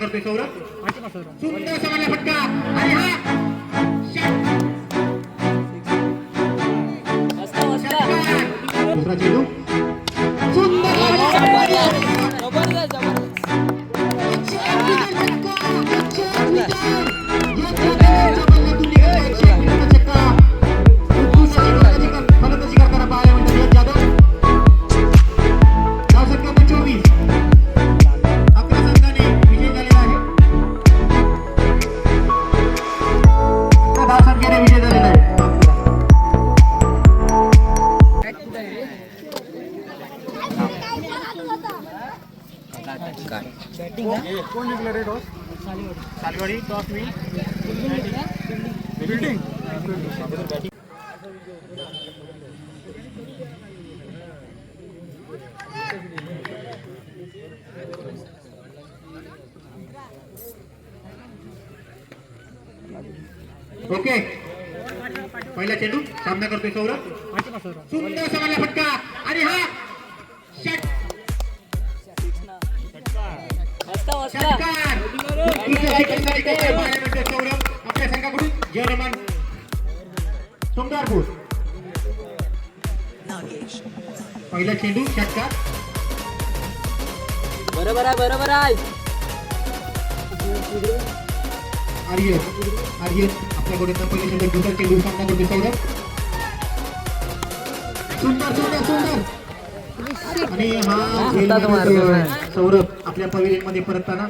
करतोय सौरभ. सुंदर समाला फटका आणि हा दुसरा चेंडू सुंदर फलंदाजी करताना पाहायला मिळतात यश जाधव. धावसंख्या 24. 11 संघाने विजय झालेला आहे. त्या धावसंख्येने विजय झालेला आहे. कोण निघलं रे टॉस? सालवाडी टॉस मी बिल्डिंग. ओके पहिला चेंडू सामना करतोय सौरभ. सुंदर समाला फटका आणि हा षटकार. सौरभ आपल्या संघाकडून जर्मन सुंदरपूर. पहिला चेंडू षटकार. बरोबर आहे बरोबर आहे. आर्यन आपल्याकडे पहिला चेंडू दुसरा चेंडू सामना करतोय सौरभ. सुंदर सुंदर सुंदर आणि हा सौरभ आपल्या पवेलियन मध्ये परतताना.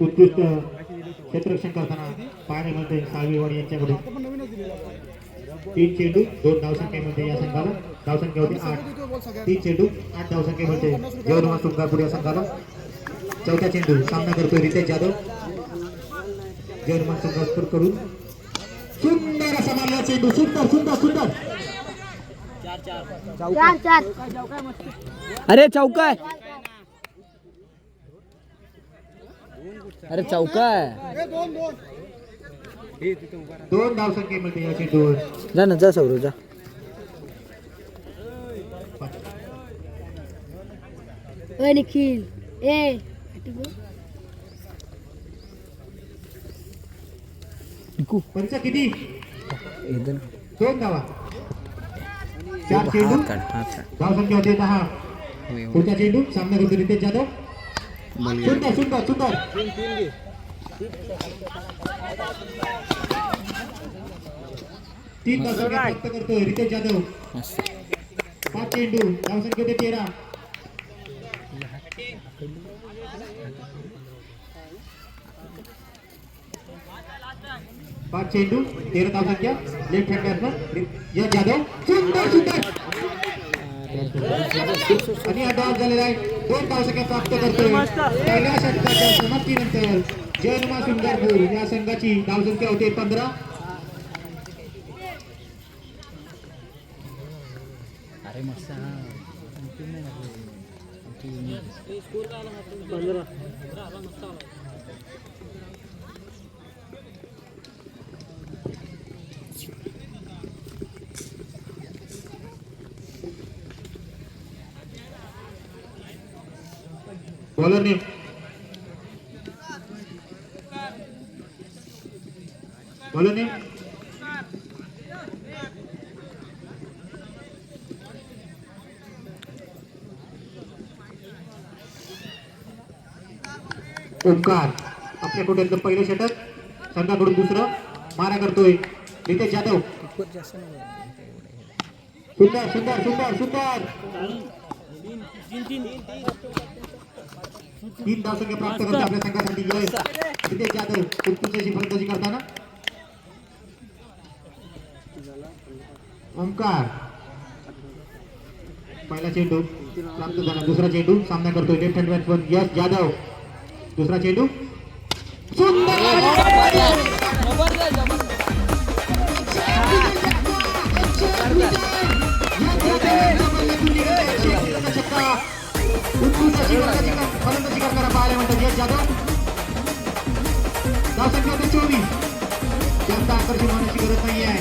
उत्कृष्ट क्षेत्ररक्षण करताना पाहायला मिळते साळवीवाडी यांच्याकडून. 3 चेंडू 2 धावसंख्येमध्ये या संघाला. धावसंख्या होती 8. 3 चेंडू 8 धावसंख्येमध्ये जवळमा सुंगापूर या संघाला. चौथा चेंडू सामना करतोय रितेश जाधव जर्मन सुंगापूर कडून. सुंदर असा मारला चेंडू. सुंदर सुंदर सुंदर. अरे चौका आहे. अरे चौका आहे. 2 धावसंख्येमध्ये या चेंडूवर. जा ना जा सौरव जा. निखिल ए पंच किती? 2 धावा. 4 चेंडू धावसंख्या होते 10. पुढचा चेंडू सामना करतो रितेश जाधव. सुंदर सुंदर सुंदर. 3 धावसंख्या प्राप्त करतोय रितेश जाधव. 5 चेंडू धावसंख्या होते 13. 5 चेंडू 13 धावसंख्या. लेफ्ट हँड बॅट्समन यश जाधव. सुंदर सुंदर आणि हा डॉट झालेला आहे. 2 धावसंख्या प्राप्त करतोय. पहिल्या षटकाच्या समाप्तीनंतर जर्मन सुंदरपूर या संघाची धावसंख्या होते 15. बॉलर ने ओंकार आपल्याकडून एकदम पहिलं षटक. संघाकडून दुसरं. मारा करतोय रितेश जाधव. सुंदर सुंदर सुंदर सुंदर. 3 धावसंख्या प्राप्त करतो आपल्या संघासाठी यश रितेश जाधव. उत्कृष्ट अशी फलंदाजी करताना ओंकार. पहिला चेंडू प्राप्त झाला. दुसरा चेंडू सामना करतोय लेफ्ट हँड बॅट्समन यश जाधव. दुसरा चेंडू सुंदर. फलंदाजी करताना पाहायला मिळतात यश जाधव. धावसंख्या 24. जास्त आकर्षण होण्याची गरज नाही आहे.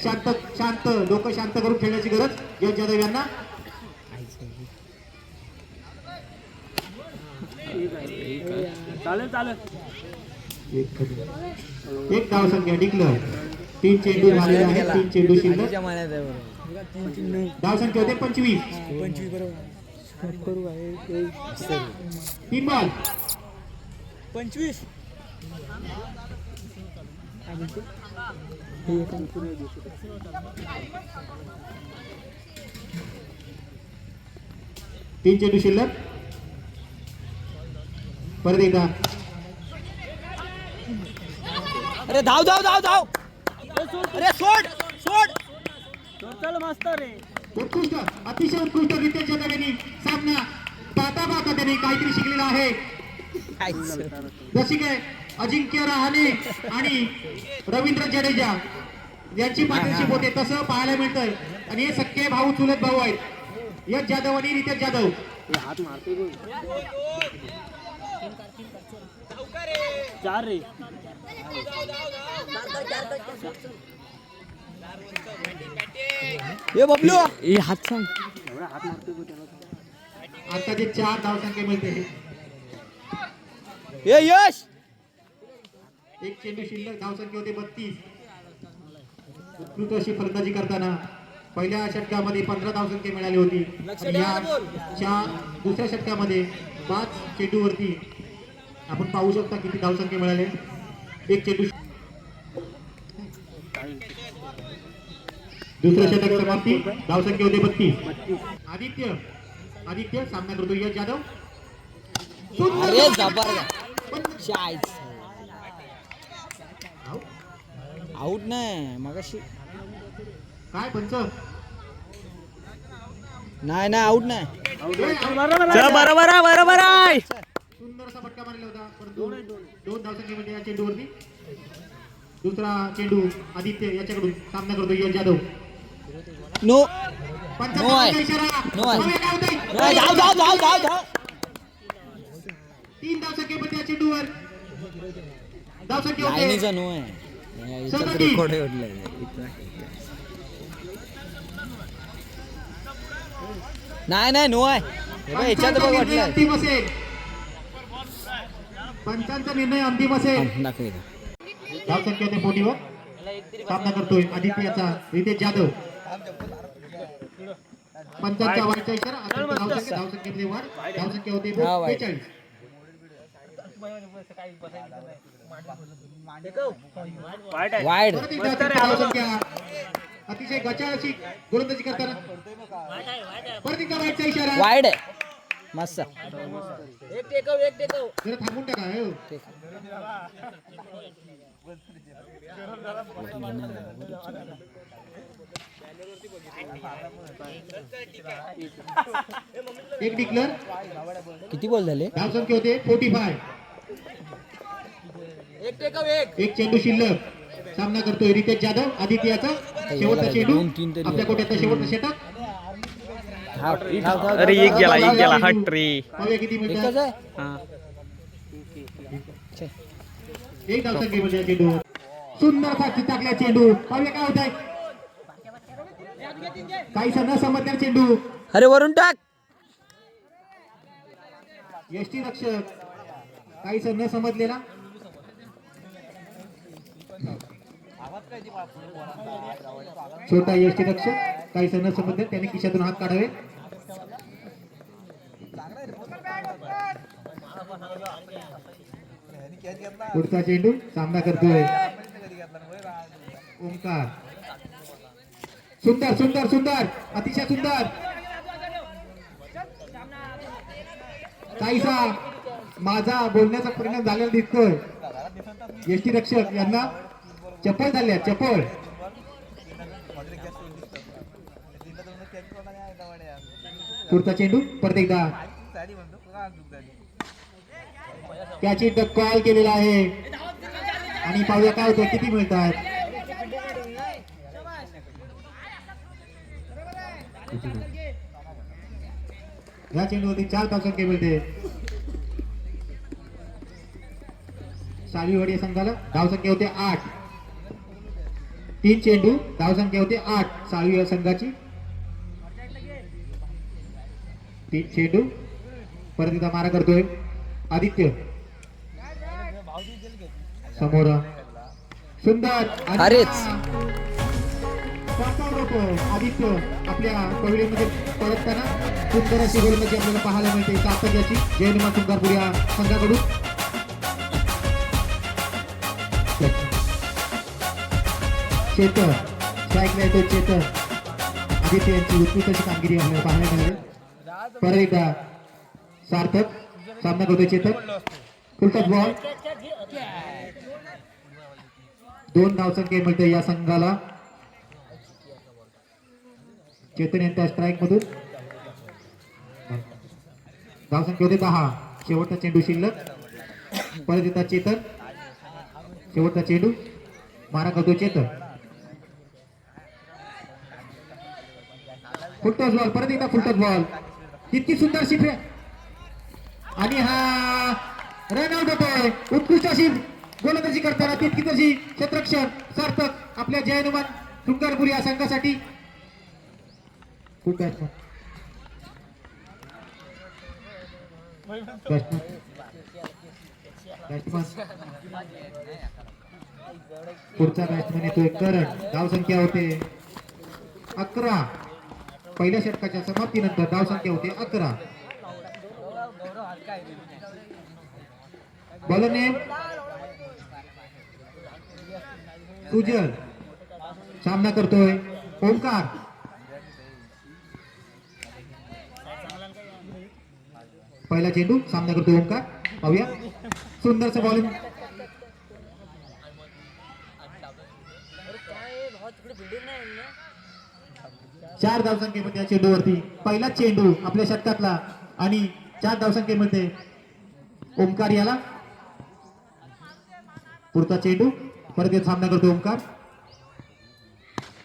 शांत शांत डोकं शांत करून खेळण्याची गरज यश जाधव यांना. एक धाव संख्या डिक्लेअर. 3 चेंडू झालेले आहेत. 3 चेंडू शिल्लक. धाव संख्या होते 25. 3 बॉल. 25. तीन चेंडू शिल्लक. परत एकदा. अरे धाव धाव धाव धाव. अरे सोड सोड. चल मस्त रे. उत्कृष्ट अतिशय उत्कृष्ट रितेश जाधव यांनी सामना पाहता पाहता त्यांनी काहीतरी शिकलेला आहे. जशी काय अजिंक्य रहाणे आणि रवींद्र जडेजा यांची पार्टनरशिप होते तसं पाहायला मिळतंय. आणि हे सख्खे भाऊ चुलत भाऊ आहेत यश जाधव आणि रितेश जाधव. चार रे. ये बबलू ये हात सांग. आता जे 4 धावसंख्या मिळते. ये यश. एक चेंडू शिल्लक. धावसंख्या होते 32. उत्कृष्ट अशी फलंदाजी करताना पहिल्या षटकामध्ये 15 धावसंख्या मिळाली होती. या दुसऱ्या षटकामध्ये 5 चेंडूवरती आपण पाहू शकता किती धावसंख्या मिळाले. एक चेंडू. दुसरं षटक समाप्ती. धावसंख्या होते 32. आदित्य आदित्य सामना करतो यश जाधव. अरे जबरदस्त. आउट नाही मगाशी. काय पंच. नाही नाही आउट नाही. बरोबर बरोबर आहे. सुंदरसा फटका मारला होता परंतु 2 धावसंख्येमध्ये या चेंडूवरती. दुसरा चेंडू आदित्य याच्याकडून सामना करतो यश जाधव. नो पंचाचा इशारा. नो आहे. काय होतंय? धाव धाव धाव धाव धाव. 3 धावसंख्येमध्ये या चेंडूवर धावसंख्या होते. लाईनीचा नो आहे. रेकॉर्ड नाही नाही नो आहे. ह्याच्यात बघ वाटलं. अंतिम असेल. पंचांचा निर्णय अंतिम असेल. धावसंख्या होते 40 वर. सामना करतोय आदित्य याचा रितेश जाधव. पंचांचा वाईटचा इशारा. धावसंख्येमध्ये वाढ. धावसंख्या होते 42. वाईड. धावसंख्या अतिशय गचाळ अशी गोलंदाजी करताना परत एकदा वाईटचा इशारा. वाईड आहे मस्त. जरा थांबून टाका. हो. एक डिक्लेअर. किती बॉल झाले. धावसंख्या होते 45. एक चेंडू शिल्लक. सामना करतोय रितेश जाधव. आदित्याचा शेवटचा चेंडू. आपल्या कोट्याचा शेवटचा षटक. अरे एक गेला हट रे. पाहूया किती मिळतात. एक धावसंख्येमध्ये चेंडू. सुंदर फास्ट टाकला चेंडू. पाहूया काय होत आहे. काही न समजणार चेंडू. अरे वरून टाक. यष्टी रक्षक काही न समजलेला. छोटा यष्टी रक्षक काही न समजले त्याने खिशातून हात काढावे. पुढचा चेंडू. सामना करतोय ओंकार. सुंदर सुंदर सुंदर अतिशय सुंदर. काहीसा माझा बोलण्याचा परिणाम झालेला दिसतोय. यष्टी रक्षक यांना चप्पल झाल्या. चप्पल. पुढचा चेंडू. परत एकदा त्याची कॉल केलेला आहे. आणि पाहूया काय होतं. किती मिळतात. या चेंडूवरती 4 धावसंख्या मिळते. सालीवाडी संघाला धावसंख्या होते 8. 3 चेंडू, धावसंख्या होते 8 साळवी या संघाची. 3 चेंडू, परत एकदा मारा करतोय आदित्य. समोर सुंदर अरेच. आदित्य आपल्या पवेलियन मध्ये परतताना सुंदर अशी गोलंदाजी आपल्याला पाहायला मिळते. सातत्याची जयनुमा सुंदरपूर या संघाकडून. चेतन स्ट्राईकला येतो. चेतन आदित्य यांची उत्कृष्ट अशी कामगिरी आपल्याला पाहायला मिळते. परत एकदा सार्थक सामना करतोय. Chetan full toss ball. 2 धावसंख्या मिळते या संघाला. चेतन यांच्या स्ट्राईक मधून धावसंख्या होते 10. शेवटचा चेंडू शिल्लक. परत येतात चेतन. शेवटचा चेंडू मारा करतो चेतन. Full toss ball. परत एकदा फुलटॉस बॉल. किती सुंदर शिफे आणि हा रन आउट होतोय. उत्कृष्ट अशी गोलंदाजी करताना तितकीच अशी क्षेत्ररक्षण सार्थक आपल्या जयनुमान सुंदरपूर या संघासाठी. खूप बॅट्समन पुढचा बॅट्समन येतोय करण. धावसंख्या होते 11. पहिल्या षटकाच्या समाप्तीनंतर धावसंख्या होते 11. बॉलर नेम सुजल. सामना करतोय ओमकार. पहिला चेंडू सामना करतोय ओमकार. पाहूया सुंदरचं बॉलिंग. चार धावसंख्येमध्ये या चेंडूवरती पहिला चेंडू आपल्या षटकातला आणि 4 धावसंख्येमध्ये ओमकार याला. पुढचा चेंडू परत एक सामना करतो ओमकार.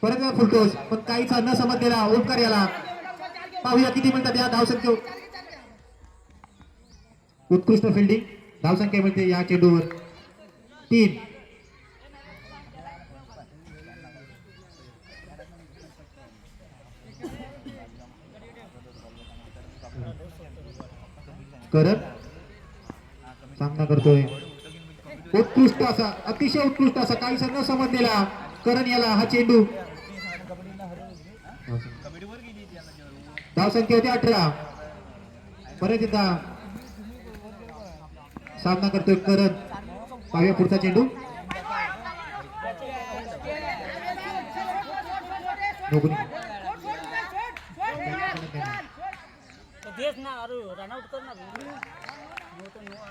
परत फुलटोस पण काहीच न समजलेला ओमकार याला. पाहूया किती मिळतात या धावसंख्ये. उत्कृष्ट फिल्डिंग. धावसंख्या मिळते या चेंडूवर 3. करण सामना करतोय. उत्कृष्ट असा अतिशय उत्कृष्ट असा काहीच न समजलेला करण याला हा चेंडू. धावसंख्या होती 18. परत एकदा सामना करतोय करण. पाहूया पुढचा चेंडू.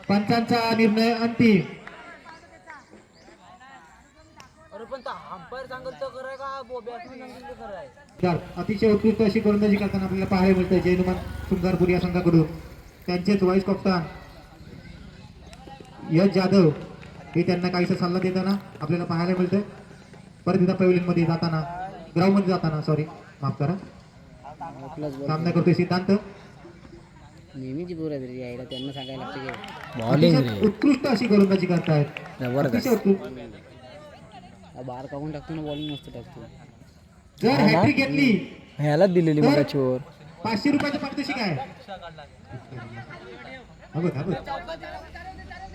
पंचांचा निर्णय अंतिम. अतिशय उत्कृष्ट अशी गोलंदाजी करताना आपल्याला पाहायला मिळतं जयनुमान सुंदरपूर या संघाकडून. त्यांचेच वाईस कप्तान यश जाधव हे त्यांना काहीसा सल्ला देताना आपल्याला पाहायला मिळतं. परत एकदा पवेलियन मध्ये जाताना ग्राउंड मध्ये जाताना माफ करा सामना करतोय सिद्धांत. नेहमीची पोरं आहेत रे यायला, त्यांना सांगायला लागतं की बॉलिंग उत्कृष्ट अशी गोलंदाजी करतायत. बाहेर काढून टाकतो ना, बॉलिंग मस्त टाकतो. जर हॅट्रिक घेतली ह्यालाच दिलेली मगाची ओव्हर. 500 रुपयाचं पारितोषिक आहे.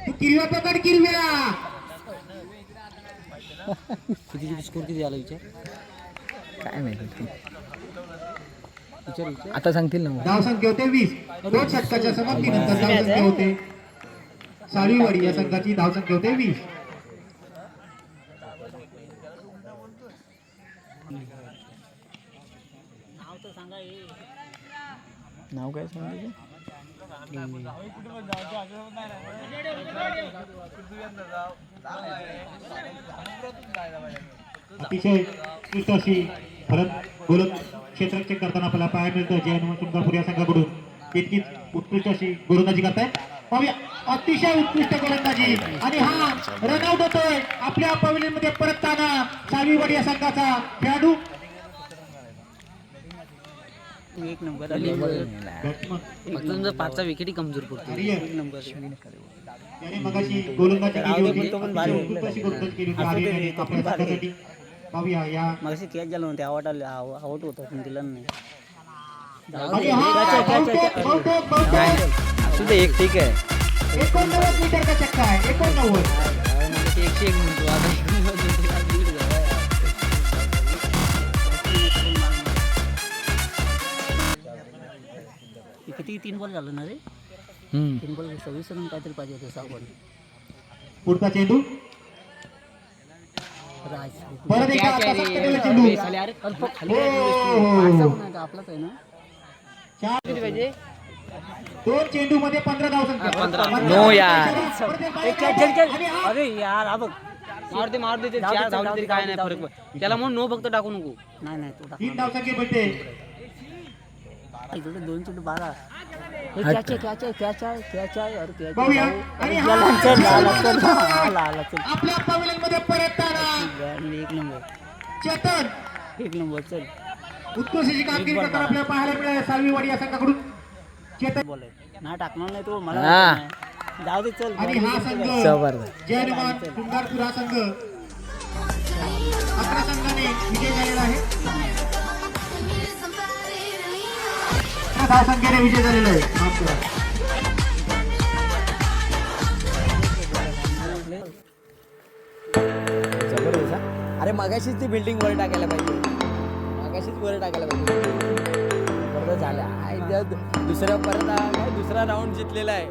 तू किरव्या पकड किरव्या. किती स्कोर किती आला विचार काय माहिती आता सांगतील ना. धावसंख्या होते 20. 2 षटकाच्या समाप्तीनंतर धावसंख्या होते साळीवाडी या संघाची धावसंख्या होते 20. नाव काय सांगायचं. अतिशय उत्कृष्ट अशी फलक गोलक क्षेत्ररक्षण करताना आपल्याला पाहायला मिळतं जयनुमान सुंदरपूर या संघाकडून. तितकीच उत्कृष्ट अशी गोलंदाजी करताय. पाहूया अतिशय उत्कृष्ट गोलंदाजी आणि हा रनआउट होतोय आपल्या पवेलियन मध्ये परतताना साळीवाडी या संघाचा खेळाडू. एक नंबर आली फक्त 5 विकेटी कमजोर पडतो. एक नंबर त्याने मगाशी गोलंदाजी केली होती. उत्कृष्ट अशी गोलंदाजी केली होती आपल्या संघासाठी. पाहूया या मग कॅच झालं म्हणते आउट होतं पण दिलं नाही आणि हा बहुतेक तुझं एक ठीक आहे 89 मीटरचा चक्का आहे 89. 101 म्हणतो किती 3 बॉल झालं ना रे 3 बॉल 26 रन काहीतरी पाहिजे होते 6 बॉल पुढचा चेंडू परत एकदा आता सत्तेला चेंडू आपलाच आहे ना 2 चेंडू मध्ये 15 धाव संख्या. नो यार. आणि हा अरे यार हा बघ मार दे चार धावले तरी काय नाही फरक त्याला म्हणून नो फक्त टाकू नको नाही तो 3 धाव संख्या भेटते. टाक 2 चेंडू 12 कॅच आहे पाहूया. आणि हा आपल्या पवेलियन मध्ये परतताना एक नंबर चेतन चल उत्कृष्ट अशी कामगिरी करताना आपल्याला पाहायला मिळाली सालवीवाडी या संघाकडून. चेतन बॉल आहे ना टाकणार नाही तो मला जाऊ दे चल आणि हा संघ जयनुमान कुंभारपूर हा संघ 11 संघाने विजय झालेला आहे. 11 धाव संख्येने विजय झालेला आहे. माफ करा. अरे मगाशीच ती बिल्डिंग वर टाकायला पाहिजे बरं झालं दुसरा परत काय दुसरा राऊंड जिंकलेला आहे